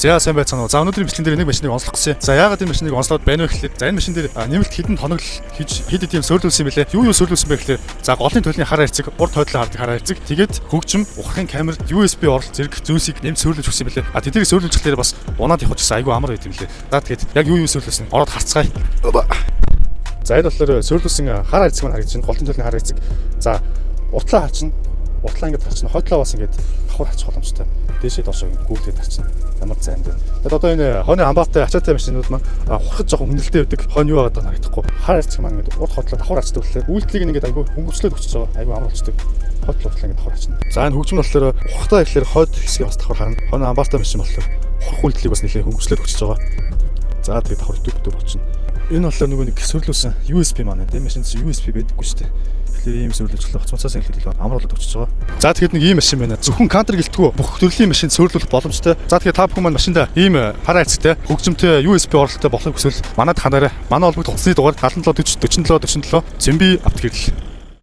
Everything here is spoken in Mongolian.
За сайн байцгаана уу. За өнөөдрийн бичлэгэн дээр нэг машиныг онцлох гэсэн. За яагаад энэ машиныг онцлоод байна вэ гэхлээр за энэ машин дээр нэмэлт хэдэн тоног хийж хэд хэдийн сөрлүүлсэн юм бэлээ. Юу сөрлүүлсэн бэ гэхлээр за голын төлний хараа хэрцэг, урд хойдлоо хардаг хараа хэрцэг. Тэгээд хөгжим, ухрахын камер, USB оролт зэрэг зүйлсийг нэмж сөрлүүлж өгсөн юм бэлээ. Тэднийг сөрлүүлчихлээр бас унаад явах гэсэн айгүй амар байт юм лээ. За тэгээд яг юу сөрлүүлсэн ороод харцгаая. За энэ болохоор сөрлүүлсэн хараа хэрцэг маань харагдаж байна. Голын төлний хараа хэрцэг. За уртлаа харчна. Уртлаа ингэж харчна. Хойдлоо бас ингэж давхар харчих боломжтой. Дээшээ доошоо гүйлгээд харчна. Ямар зайнд байна. Тэгэд одоо энэ хойны амбаатай ачаатай машинууд маань хурахад жоохон хүнэлттэй байдаг. Хойно юу байгааг харагдахгүй. Хараа хэрцэг маань ингэж урд хотлоо давхар харчдаг болохоор үйлдэлийг ингэж айгүй хөнгөвчлөөд өгч байгаа. Айгүй амар болчдөг. Хотлоо уртлаа ингэж давхар харчна. За энэ хөгжим болохоор ухахтаа ихлээр хойд хэсгийг бас давхар харна. Хойно амбаатай машин болохоор хурах үйлдэлийг бас нэлээд хөнгөвчлөөд өгч байгаа. За тэгээд давхар өдөг болчихно. Энэ болохоор нөгөө нэг сөрлүүлсэн USB маань. Энэ машинд USB байдаггүй шүү дээ. Тэгэхээр ийм сөрлүүлж болох цуцаас ихлээр амар болоод өгч байгаа. За тэгэхээр нэг ийм машин байна. Зөвхөн кантер гэлтгүү бүх төрлийн машин сөрлүүлэх боломжтой. За тэгэхээр та бүхэн маань машинда ийм хараа хэрцэгтэй, хөгжимтэй USB оролттой болохыг хүсвэл манайд ханаарай. Манай холбогдох утасны дугаар 77 40 47 47 Цэмби автогэрэл.